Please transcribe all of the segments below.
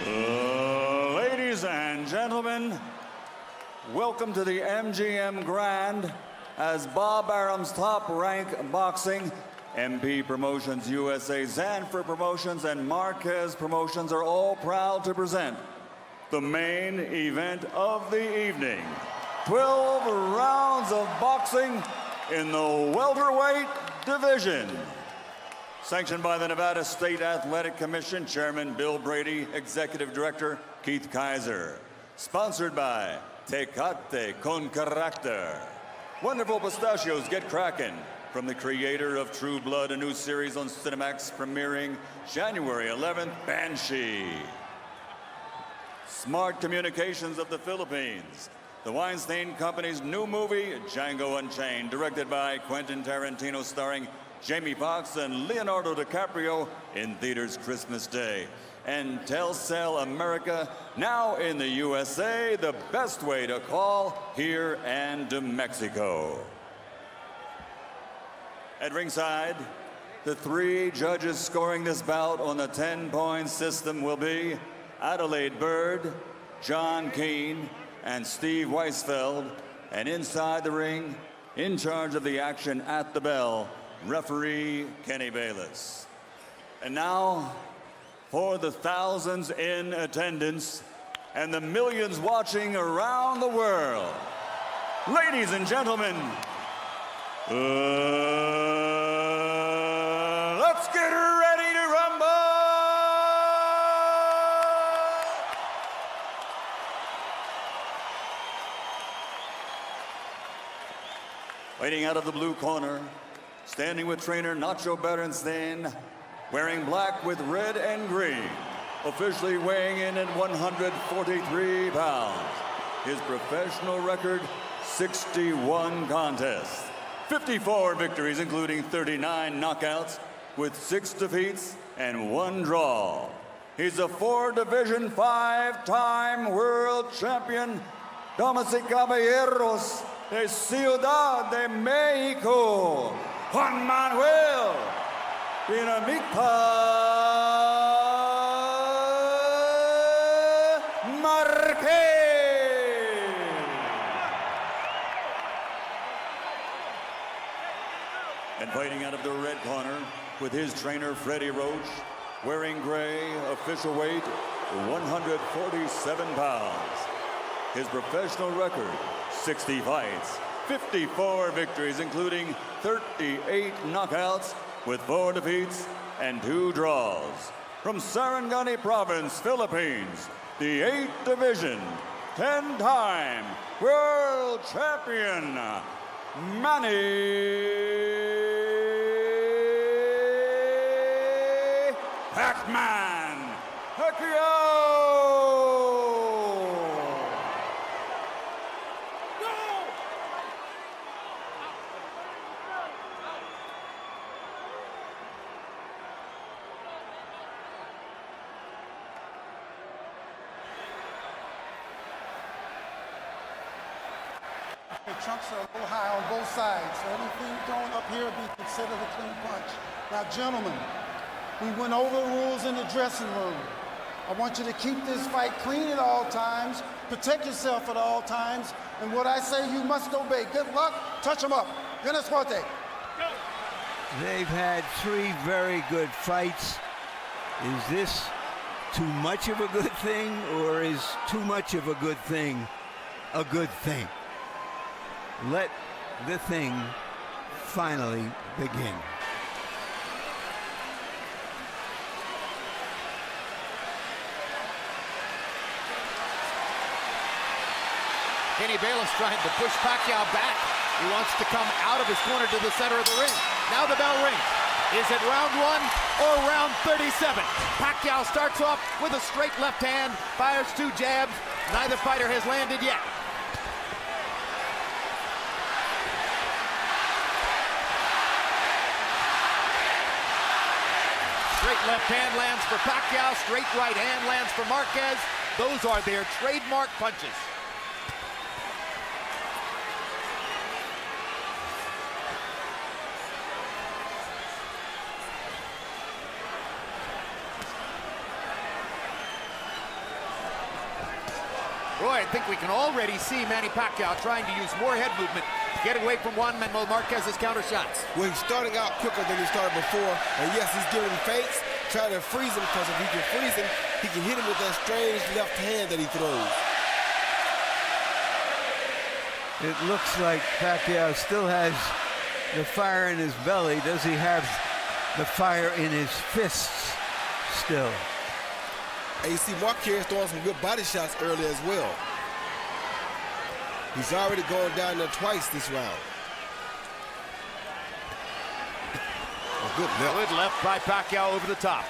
Ladies and gentlemen, welcome to the MGM Grand as Bob Arum's Top Rank Boxing, MP Promotions USA, Zanfer Promotions, and Marquez Promotions are all proud to present the main event of the evening. 12 rounds of boxing in the welterweight division. Sanctioned by the Nevada State Athletic Commission, Chairman Bill Brady, Executive Director Keith Kaiser. Sponsored by Tecate con Carácter. Wonderful pistachios get cracking. From the creator of True Blood, a new series on Cinemax premiering January 11th, Banshee. Smart Communications of the Philippines. The Weinstein Company's new movie, Django Unchained, directed by Quentin Tarantino, starring Jamie Foxx and Leonardo DiCaprio, in theaters Christmas Day. And Telcel America, now in the USA, the best way to call here and to Mexico. At ringside, the 3 judges scoring this bout on the 10-point system will be Adelaide Bird, John Keane, and Steve Weisfeld. And inside the ring, in charge of the action at the bell, referee Kenny Bayless. And now, for the thousands in attendance and the millions watching around the world, ladies and gentlemen, let's get ready to rumble! Waiting out of the blue corner, standing with trainer Nacho Berenstein, wearing black with red and green, officially weighing in at 143 pounds. His professional record, 61 contests, 54 victories, including 39 knockouts, with 6 defeats and 1 draw. He's a 4-division, 5-time world champion, damas y caballeros de Ciudad de Mexico, Juan Manuel Dinamita Marquez. And fighting out of the red corner with his trainer Freddie Roach, wearing gray, official weight 147 pounds. His professional record, 60 fights, 54 victories, including 38 knockouts, with 4 defeats and 2 draws. From Sarangani Province, Philippines, the 8th Division, 10-time world champion, Manny Pac-Man Pacquiao! The chunks are a little high on both sides, so anything going up here will be considered a clean punch. Now, gentlemen, we went over the rules in the dressing room. I want you to keep this fight clean at all times, protect yourself at all times, and what I say you must obey. Good luck, touch them up. Buena suerte. They've had 3 very good fights. Is this too much of a good thing, or is too much of a good thing a good thing? Let the thing finally begin. Kenny Bayless trying to push Pacquiao back. He wants to come out of his corner to the center of the ring. Now the bell rings. Is it round 1 or round 37? Pacquiao starts off with a straight left hand, fires 2 jabs. Neither fighter has landed yet. Straight left hand lands for Pacquiao, straight right hand lands for Marquez. Those are their trademark punches. Roy, I think we can already see Manny Pacquiao trying to use more head movement to get away from Juan Manuel Marquez's counter shots. Well, he's starting out quicker than he started before, and yes, he's giving feints, trying to freeze him, because if he can freeze him, he can hit him with that strange left hand that he throws. It looks like Pacquiao still has the fire in his belly. Does he have the fire in his fists still? And you see Marquez throwing some good body shots earlier as well. He's already gone down there twice this round. A good left. Good left by Pacquiao over the top.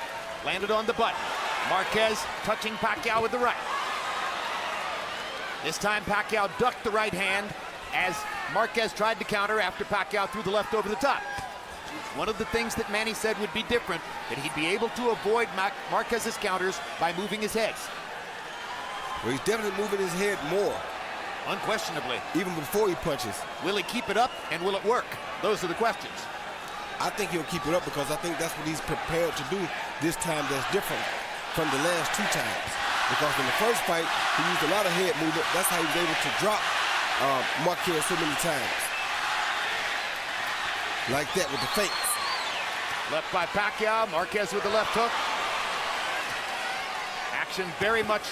Landed on the button. Marquez touching Pacquiao with the right. This time Pacquiao ducked the right hand as Marquez tried to counter after Pacquiao threw the left over the top. One of the things that Manny said would be different, that he'd be able to avoid Marquez's counters by moving his head. Well, he's definitely moving his head more. Unquestionably. Even before he punches. Will he keep it up, and will it work? Those are the questions. I think he'll keep it up because I think that's what he's prepared to do this time that's different from the last two times. Because in the first fight, he used a lot of head movement. That's how he was able to drop Marquez so many times. Like that with the feints. Left by Pacquiao, Marquez with the left hook. Action very much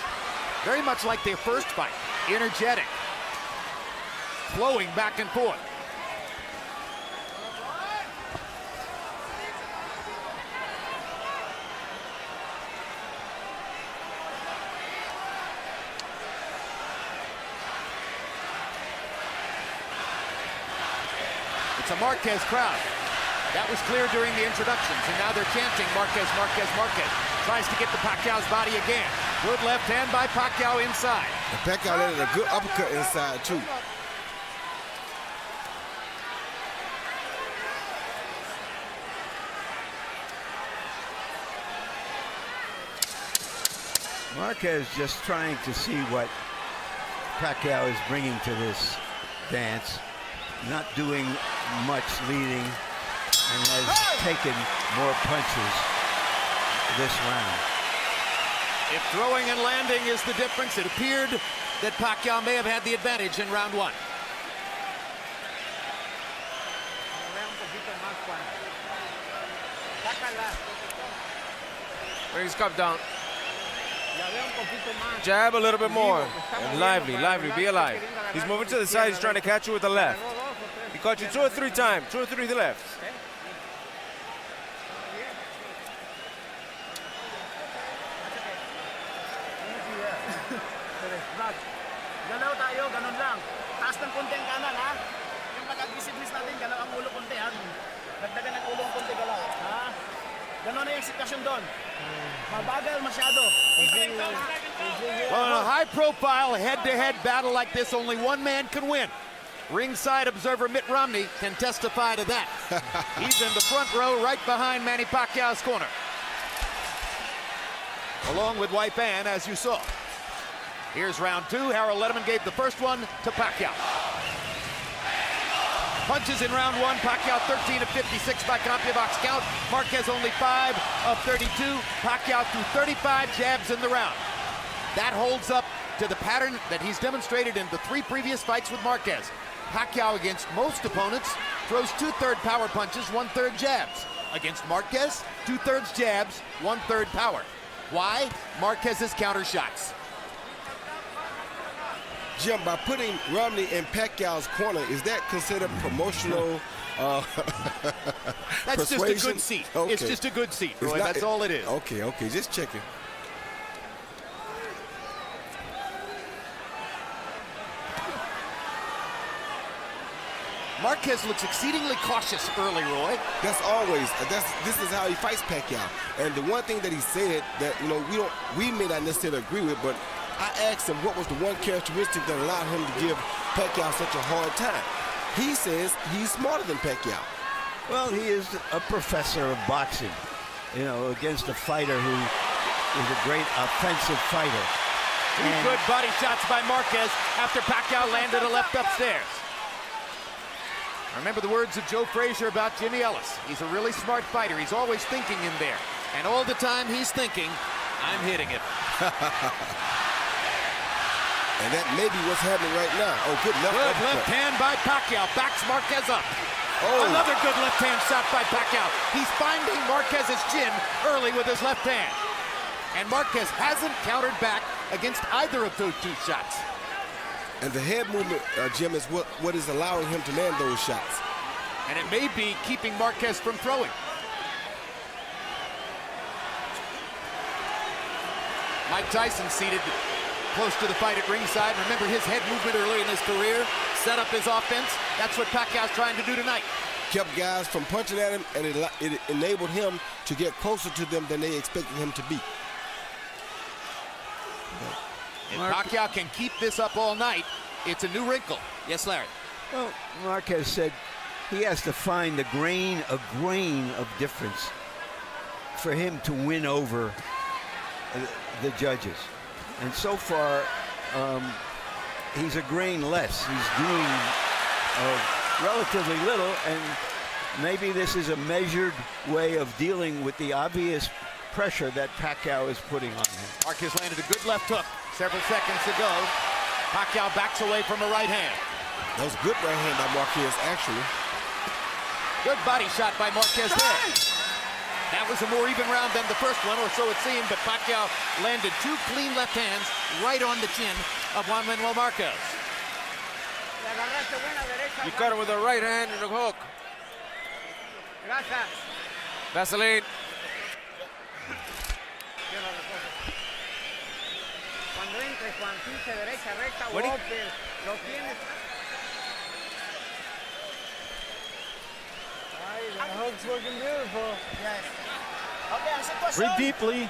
like their first fight. Energetic. Flowing back and forth. It's a Marquez crowd. That was clear during the introductions, and now they're chanting Marquez, Marquez, Marquez. Tries to get to Pacquiao's body again. Good left hand by Pacquiao inside. And Pacquiao landed a good uppercut inside, too. Marquez just trying to see what Pacquiao is bringing to this dance. Not doing much leading and has taken more punches this round. If throwing and landing is the difference, it appeared that Pacquiao may have had the advantage in round one. Bring his cup down. Jab a little bit more. And lively, be alive. He's moving to the side, he's trying to catch you with the left. He caught you 2 or 3 times, 2 or 3 to the left. Galaw tayo, ganun lang. Taas ng konti ang kanan, ha? Yung pag-aggressiveness natin, galaw ang ulo konti, ha? Dagdagan ng ulo konti, galaw, ha? Ganun na yung sitwasyon doon. Mabagal masyado. Well, in a high-profile head-to-head battle like this, only one man can win. Ringside observer Mitt Romney can testify to that. He's in the front row right behind Manny Pacquiao's corner. Along with wife Ann, as you saw. Here's round two. Harold Letterman gave the first one to Pacquiao. Punches in round one. Pacquiao 13 of 56 by CompuBox count. Marquez only 5 of 32. Pacquiao threw 35 jabs in the round. That holds up to the pattern that he's demonstrated in the 3 previous fights with Marquez. Pacquiao, against most opponents, throws 2/3 power punches, 1/3 jabs. Against Marquez, 2/3 jabs, 1/3 power. Why? Marquez's counter shots. Jim, by putting Romney in Pacquiao's corner, is that considered promotional That's persuasion? just a good seat. Okay. It's just a good seat, Roy. That's all it is. Okay, just checking. Marquez looks exceedingly cautious early, Roy. That's always. This is how he fights Pacquiao. And the one thing that he said that we may not necessarily agree with, but I asked him what was the one characteristic that allowed him to give Pacquiao such a hard time. He says he's smarter than Pacquiao. Well, he is a professor of boxing, against a fighter who is a great offensive fighter. Two good body shots by Marquez after Pacquiao landed a left upstairs. Remember the words of Joe Frazier about Jimmy Ellis. He's a really smart fighter. He's always thinking in there. And all the time he's thinking, I'm hitting him. And that may be what's happening right now. Oh, good left Good uppercut. left hand by Pacquiao. Backs Marquez up. Oh. Another good left hand shot by Pacquiao. He's finding Marquez's chin early with his left hand. And Marquez hasn't countered back against either of those two shots. And the head movement, Jim, is what is allowing him to land those shots. And it may be keeping Marquez from throwing. Mike Tyson seated close to the fight at ringside. Remember his head movement early in his career, set up his offense. That's what Pacquiao's trying to do tonight. Kept guys from punching at him, and it enabled him to get closer to them than they expected him to be. If Pacquiao can keep this up all night, it's a new wrinkle. Yes, Larry. Well, Marquez said he has to find a grain of difference for him to win over the judges. And so far, he's a grain less. He's doing relatively little, and maybe this is a measured way of dealing with the obvious pressure that Pacquiao is putting on him. Marquez landed a good left hook several seconds ago. Pacquiao backs away from a right hand. That was a good right hand by Marquez, actually. Good body shot by Marquez there. That was a more even round than the first one, or so it seemed, but Pacquiao landed two clean left hands right on the chin of Juan Manuel Marquez. You cut it with the right hand and a hook. Vaseline. What do you... The hook's looking beautiful. Yes. Okay, ang sitwasyon. Breathe deeply.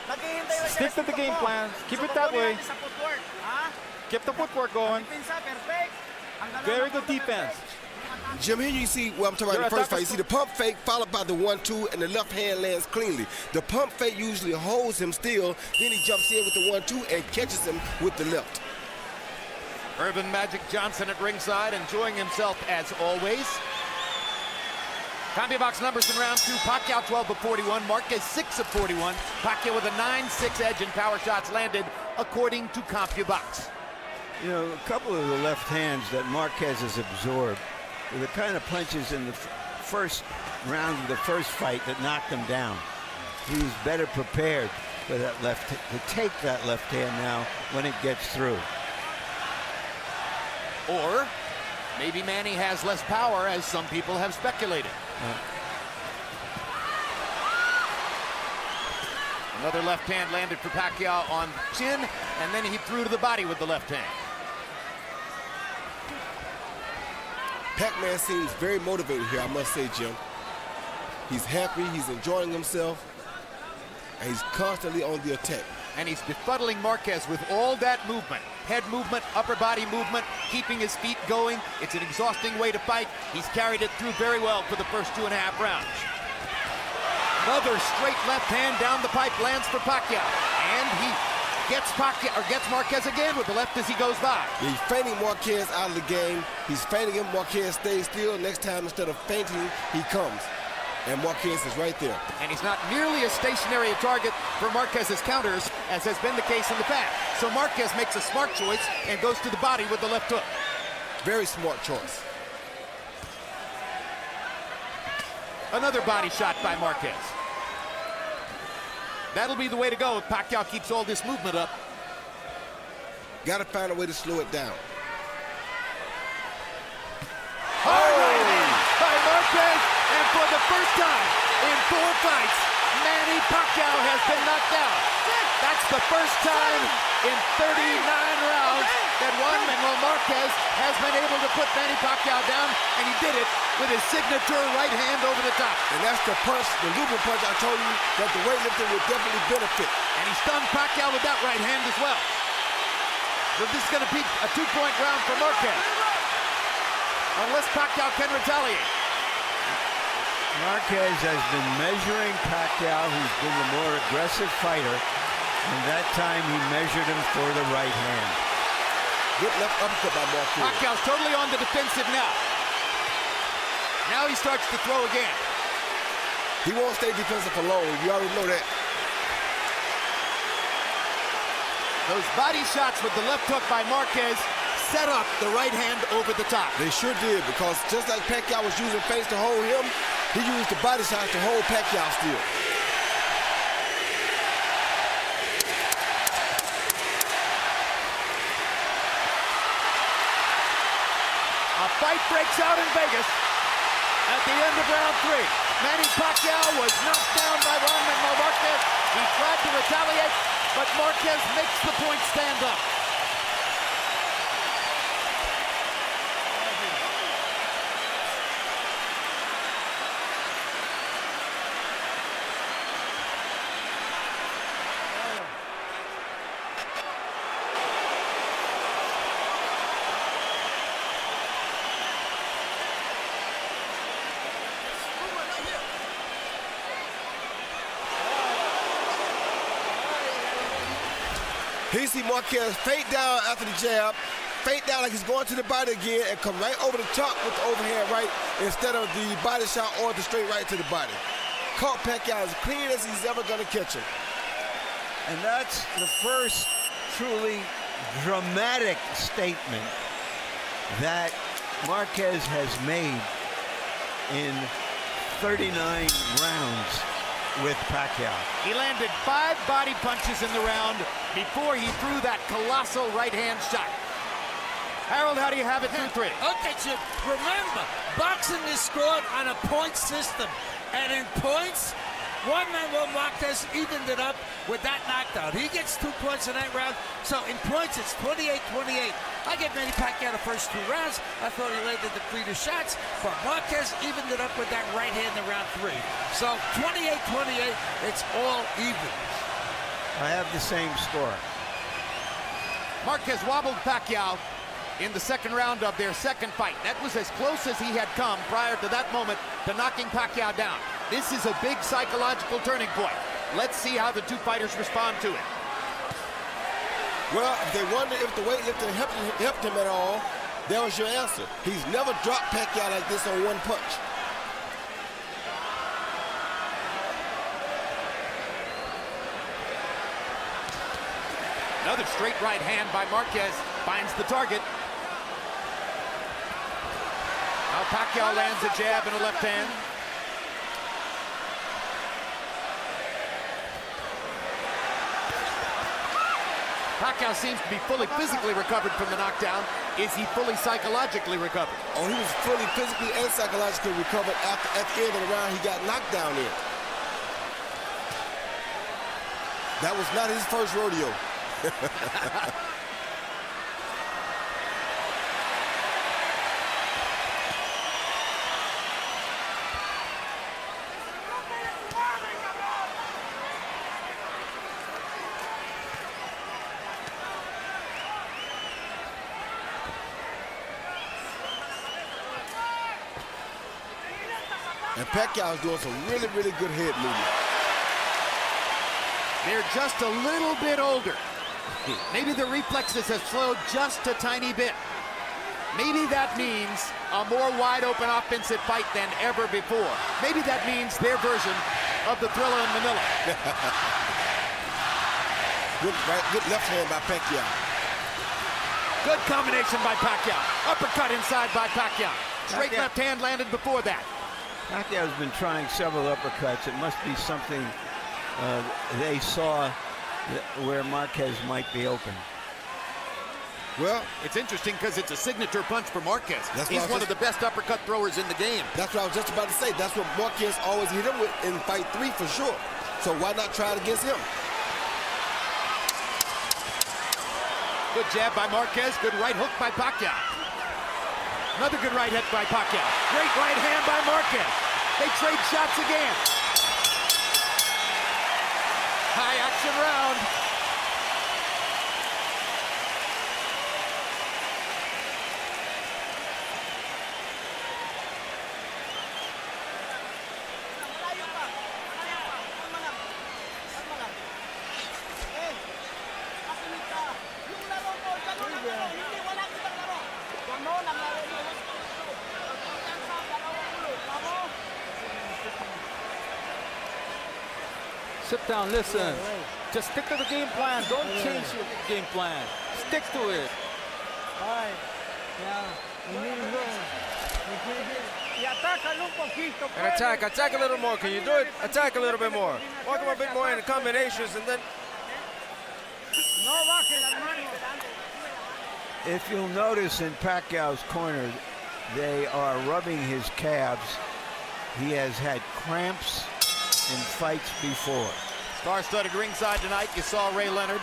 Naghihintay lang Stick sila to the sa game footwork. plan. Keep it So, that tutuloy way. natin sa footwork. Ha? Keep the footwork going. Pinsa, perfect. Ang dalawa Very na good punta, defense. perfect. Jim, here you see, well, I'm talking about the first fight. You see the pump fake followed by the 1-2, and the left hand lands cleanly. The pump fake usually holds him still, then he jumps in with the 1-2 and catches him with the left. Urban Magic Johnson at ringside, enjoying himself as always. CompuBox numbers in round 2. Pacquiao 12 of 41, Marquez 6 of 41. Pacquiao with a 9-6 edge in power shots landed, according to CompuBox. You know, a couple of the left hands that Marquez has absorbed were the kind of punches in the first round of the first fight that knocked him down. He was better prepared for that to take that left hand now when it gets through. Or maybe Manny has less power, as some people have speculated. Another left hand landed for Pacquiao on chin, and then he threw to the body with the left hand. Pac-Man seems very motivated here, I must say, Jim. He's happy, he's enjoying himself, and he's constantly on the attack. And he's befuddling Marquez with all that movement. Head movement, upper body movement, keeping his feet going. It's an exhausting way to fight. He's carried it through very well for the first 2.5 rounds. Another straight left hand down the pipe lands for Pacquiao. And he gets Marquez again with the left as he goes by. Yeah, he's feinting Marquez out of the game. He's feinting him, Marquez stays still. Next time, instead of feinting, he comes. And Marquez is right there. And he's not nearly as stationary a target for Marquez's counters as has been the case in the past. So Marquez makes a smart choice and goes to the body with the left hook. Very smart choice. Another body shot by Marquez. That'll be the way to go if Pacquiao keeps all this movement up. Got to find a way to slow it down. Hard right hand by Marquez, and for the first time in 4 fights, Manny Pacquiao has been knocked out. That's the first time in 39 rounds that Juan Manuel Marquez has been able to put Manny Pacquiao down, and he did it with his signature right hand over the top. And that's the punch, the looping punch I told you that the weightlifter would definitely benefit. And he stunned Pacquiao with that right hand as well. So this is going to be a 2-point round for Marquez, unless Pacquiao can retaliate. Marquez has been measuring Pacquiao, who's been the more aggressive fighter, and that time he measured him for the right hand. Good left uppercut by Marquez. Pacquiao's totally on the defensive now. Now he starts to throw again. He won't stay defensive for long. You already know that. Those body shots with the left hook by Marquez set up the right hand over the top. They sure did, because just like Pacquiao was using feints to hold him, he used the body shots to hold Pacquiao still. A fight breaks out in Vegas at the end of round 3. Manny Pacquiao was knocked down by Marquez. He tried to retaliate, but Marquez makes the point stand up. He see Marquez feint down after the jab, feint down like he's going to the body again, and come right over the top with the overhand right instead of the body shot or the straight right to the body. Caught Pacquiao as clean as he's ever going to catch him. And that's the first truly dramatic statement that Marquez has made in 39 rounds with Pacquiao. He landed 5 body punches in the round before he threw that colossal right-hand shot. Harold, how do you have it through 3? Okay, Chip, remember, boxing is scored on a point system. And in points, Manuel Marquez evened it up with that knockdown. He gets 2 points in that round. So in points, it's 28-28. I give Manny Pacquiao the first 2 rounds. I thought he landed the cleaner shots, but Marquez evened it up with that right hand in round 3. So 28-28, it's all even. I have the same score. Marquez wobbled Pacquiao in the second round of their second fight. That was as close as he had come prior to that moment to knocking Pacquiao down. This is a big psychological turning point. Let's see how the 2 fighters respond to it. Well, if they wonder if the weightlifting helped him at all, that was your answer. He's never dropped Pacquiao like this on 1 punch. Another straight right hand by Marquez finds the target. Now Pacquiao lands a jab and a left hand. Pacquiao seems to be fully physically recovered from the knockdown. Is he fully psychologically recovered? Oh, he was fully physically and psychologically recovered after at the end of the round he got knocked down in. That was not his first rodeo. And Pacquiao's doing some really, really good head movement. They're just a little bit older. Maybe the reflexes have slowed just a tiny bit. Maybe that means a more wide-open offensive fight than ever before. Maybe that means their version of the Thriller in Manila. Good left hand by Pacquiao. Good combination by Pacquiao. Uppercut inside by Pacquiao. Straight left hand landed before that. Pacquiao's been trying several uppercuts. It must be something they saw where Marquez might be open. Well, it's interesting because it's a signature punch for Marquez. He's one of the best uppercut throwers in the game. That's what I was just about to say. That's what Marquez always hit him with in fight 3 for sure. So why not try it against him? Good jab by Marquez. Good right hook by Pacquiao. Another good right hook by Pacquiao. Great right hand by Marquez. They trade shots again. High action round. Sit down, listen. Just stick to the game plan. Don't change your game plan. Stick to it. And attack a little more. Can you do it? Attack a little bit more. Walk him a bit more in the combinations, and then. If you'll notice in Pacquiao's corner, they are rubbing his calves. He has had cramps in fights before. Star-studded ringside tonight. You saw Ray Leonard.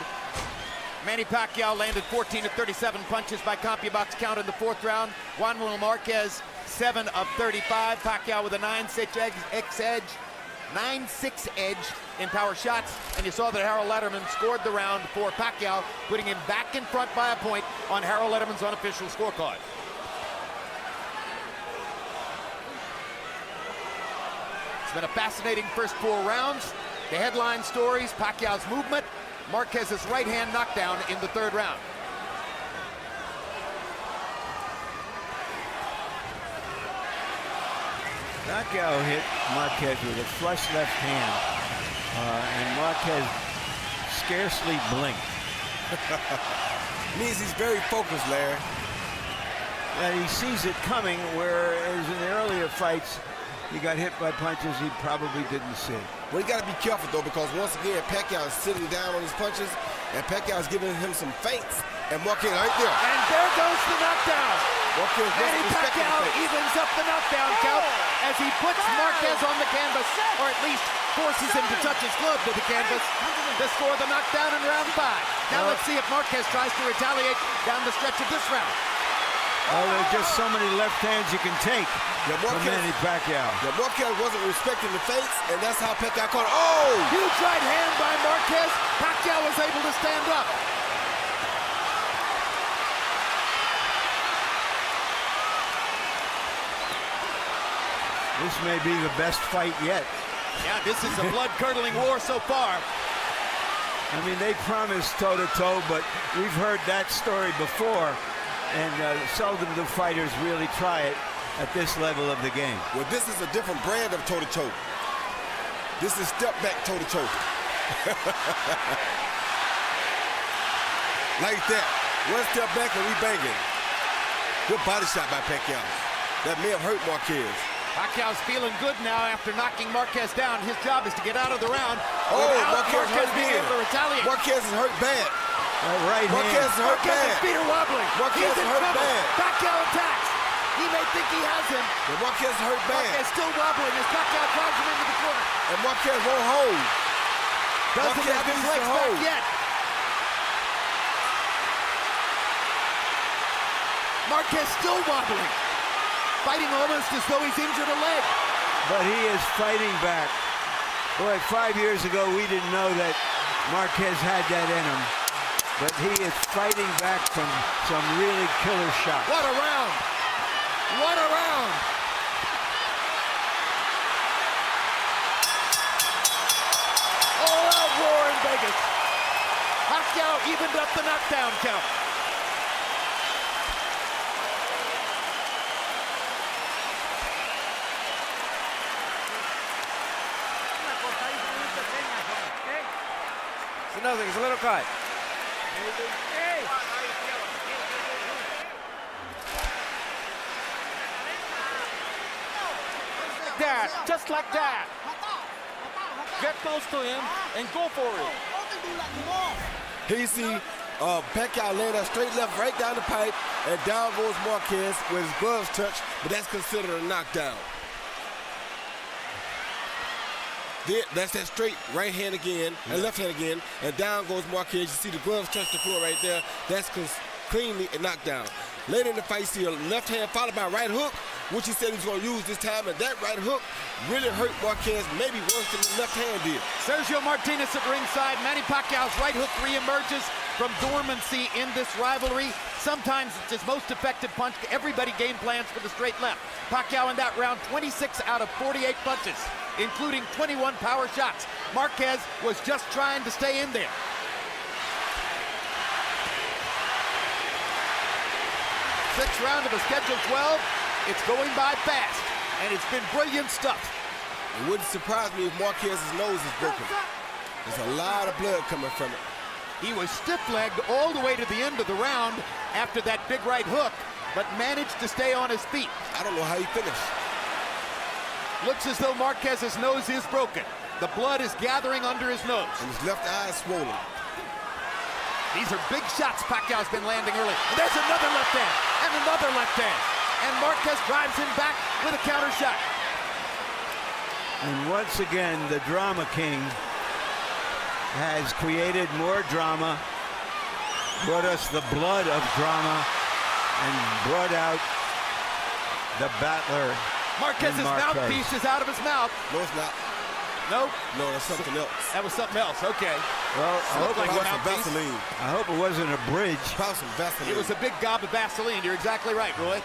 Manny Pacquiao landed 14 of 37 punches by CompuBox count in the 4th round. Juan Manuel Marquez, 7 of 35. Pacquiao with a 9-6 edge in power shots. And you saw that Harold Letterman scored the round for Pacquiao, putting him back in front by a point on Harold Letterman's unofficial scorecard. It's been a fascinating first 4 rounds. The headline stories: Pacquiao's movement, Marquez's right hand knockdown in the 3rd round. Pacquiao hit Marquez with a flush left hand, and Marquez scarcely blinked. Means he's very focused, Larry. And he sees it coming, whereas in the earlier fights, he got hit by punches he probably didn't see. Well, you got to be careful, though, because once again, Pacquiao is sitting down on his punches, and Pacquiao is giving him some feints, and Marquez right there. And there goes the knockdown. Marquez Manny Pacquiao evens up the knockdown count as he puts Marquez on the canvas, or at least forces him to touch his glove to the canvas to score the knockdown in round 5. Now let's see if Marquez tries to retaliate down the stretch of this round. Oh, there's just so many left hands you can take from Manny Pacquiao. Yeah, Marquez wasn't respecting the feints, and that's how Pacquiao caught. Oh! Huge right hand by Marquez. Pacquiao was able to stand up. This may be the best fight yet. Yeah, this is a blood-curdling war so far. I mean, they promised toe-to-toe, but we've heard that story before, and seldom do fighters really try it at this level of the game. Well, this is a different brand of toe-to-toe. This is step-back toe-to-toe. Like that. One step back and we banging. Good body shot by Pacquiao. That may have hurt Marquez. Pacquiao's feeling good now after knocking Marquez down. His job is to get out of the round without Marquez being able to retaliate. Marquez is hurt bad. Right Marquez is hurt bad. Marquez's feet are wobbling. Marquez is hurt bad. Pacquiao attacks. He may think he has him. But Marquez is hurt bad. Marquez still wobbling as Pacquiao drives him into the corner. And Marquez won't hold. Doesn't have his legs back yet. Marquez still wobbling. Fighting almost as though he's injured a leg. But he is fighting back. Boy, 5 years ago, we didn't know that Marquez had that in him. But he is fighting back from some really killer shots. What a round! What a round! All-out war in Vegas. Pacquiao evened up the knockdown count. It's nothing. It's a little cut. That, just like that. Get close to him and go for it. Here you see Pacquiao laying that straight left right down the pipe, and down goes Marquez with his gloves touch, but that's considered a knockdown. That's that straight right hand again, and left hand again, and down goes Marquez. You see the gloves touch the floor right there. That's cleanly a knockdown. Later in the fight, you see a left hand followed by a right hook, which he said he was going to use this time, and that right hook really hurt Marquez, maybe worse than the left hand did. Sergio Martinez at ringside. Manny Pacquiao's right hook reemerges from dormancy in this rivalry. Sometimes it's his most effective punch. Everybody game plans for the straight left. Pacquiao in that round, 26 out of 48 punches, including 21 power shots. Marquez was just trying to stay in there. Sixth round of a scheduled 12. It's going by fast, and it's been brilliant stuff. It wouldn't surprise me if Marquez's nose is broken. There's a lot of blood coming from it. He was stiff-legged all the way to the end of the round after that big right hook, but managed to stay on his feet. I don't know how he finished. Looks as though Marquez's nose is broken. The blood is gathering under his nose. And his left eye is swollen. These are big shots Pacquiao's been landing early. And there's another left hand, and another left hand. And Marquez drives him back with a counter shot. And once again, the Drama King has created more drama, brought us the blood of drama, and brought out the battler. Marquez's mouthpiece is out of his mouth. No, it's not. Nope. No, that's something else. That was something else. Okay. Well, I hope, like it Vaseline. I hope it wasn't a bridge. Probably some Vaseline. It was a big gob of Vaseline. You're exactly right, Roy.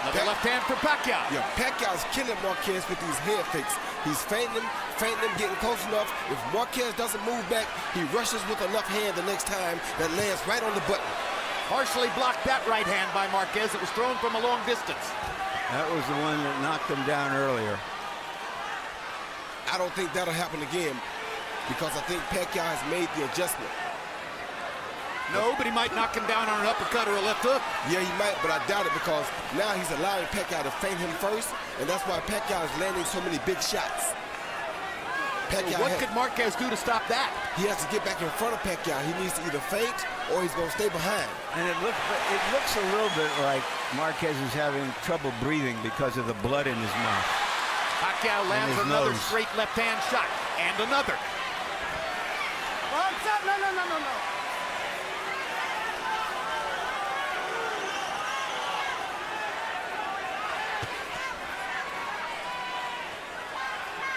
Another left hand for Pacquiao. Yeah, Pacquiao's killing Marquez with these head fakes. He's feinting him, getting close enough. If Marquez doesn't move back, he rushes with a left hand the next time that lands right on the button. Partially blocked that right hand by Marquez. It was thrown from a long distance. That was the one that knocked him down earlier. I don't think that'll happen again because I think Pacquiao has made the adjustment. No, but he might knock him down on an uppercut or a left hook. Yeah, he might, but I doubt it because now he's allowing Pacquiao to feint him first, and that's why Pacquiao is landing so many big shots. What could Marquez do to stop that? He has to get back in front of Pacquiao. He needs to either feint or he's going to stay behind. And it looks a little bit like Marquez is having trouble breathing because of the blood in his mouth. Pacquiao lands another straight left-hand shot, and another. No.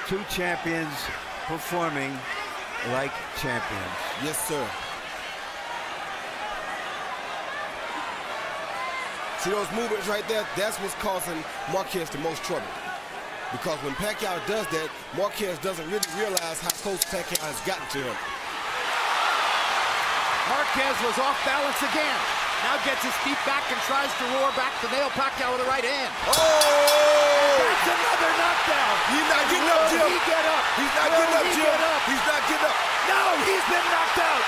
Two champions performing like champions. Yes, sir. See those movements right there? That's what's causing Marquez the most trouble. Because when Pacquiao does that, Marquez doesn't really realize how close Pacquiao has gotten to him. Marquez was off balance again. Now gets his feet back and tries to roar back to nail Pacquiao with the right hand. Oh! That's another knockdown. He's not getting up, Jim. He get up. He's not getting up, Jim. He's not getting up. No, he's been knocked out.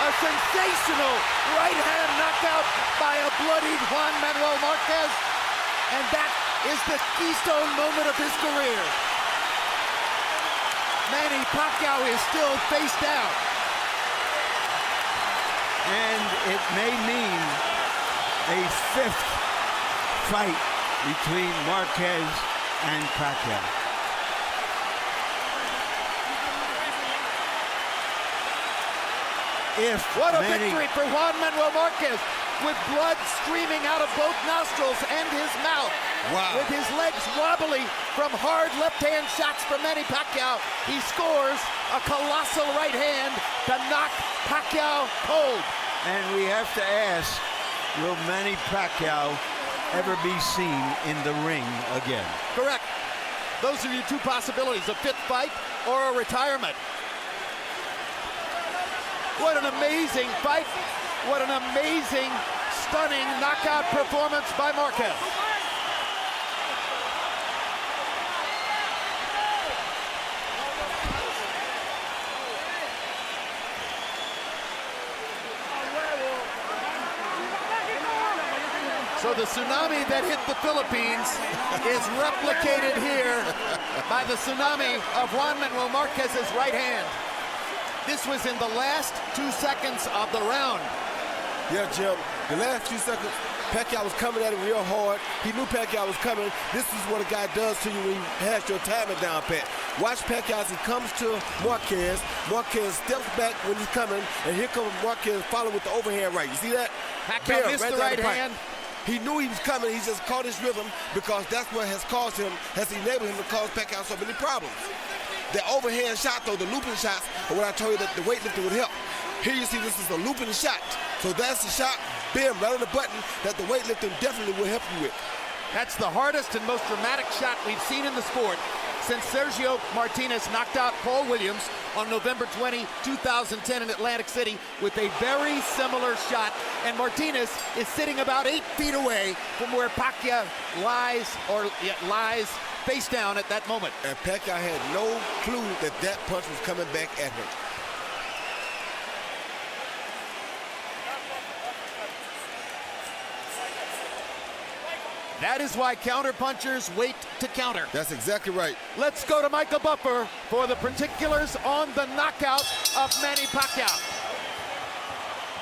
A sensational right hand knockout by a bloodied Juan Manuel Marquez. And that is the keystone moment of his career. Manny Pacquiao is still face down. And it may mean a fifth fight between Marquez and Pacquiao. What a victory for Juan Manuel Marquez, with blood streaming out of both nostrils and his mouth. Wow. With his legs wobbly from hard left-hand shots from Manny Pacquiao, he scores a colossal right hand to knock Pacquiao cold. And we have to ask, will Manny Pacquiao ever be seen in the ring again? Correct. Those are your two possibilities, a fifth fight or a retirement. What an amazing fight. What an amazing, stunning knockout performance by Marquez. So the tsunami that hit the Philippines is replicated here by the tsunami of Juan Manuel Marquez's right hand. This was in the last 2 seconds of the round. Yeah, Jim, the last few seconds, Pacquiao was coming at him real hard. He knew Pacquiao was coming. This is what a guy does to you when he has your timing down pat. Watch Pacquiao as he comes to Marquez. Marquez steps back when he's coming, and here comes Marquez following with the overhand right. You see that? Pacquiao missed the right hand. He knew he was coming. He just caught his rhythm because that's what has caused him, has enabled him to cause Pacquiao so many problems. The overhand shot, though, the looping shots, are what I told you that the weightlifter would help. Here you see this is a looping shot. So that's the shot, bam, right on the button that the weightlifter definitely will help you with. That's the hardest and most dramatic shot we've seen in the sport since Sergio Martinez knocked out Paul Williams on November 20, 2010 in Atlantic City with a very similar shot. And Martinez is sitting about 8 feet away from where Pacquiao lies face down at that moment. And Pacquiao had no clue that that punch was coming back at him. That is why counterpunchers wait to counter. That's exactly right. Let's go to Michael Buffer for the particulars on the knockout of Manny Pacquiao.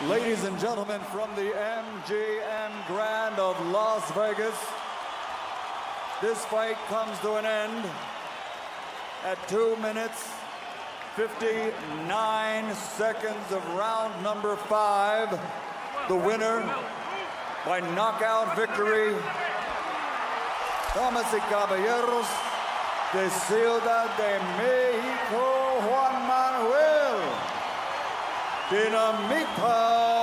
Ladies and gentlemen, from the MGM Grand of Las Vegas, this fight comes to an end at 2 minutes, 59 seconds of round number 5. The winner by knockout victory, damas y caballeros, de Ciudad de Mexico, Juan Manuel Dinamita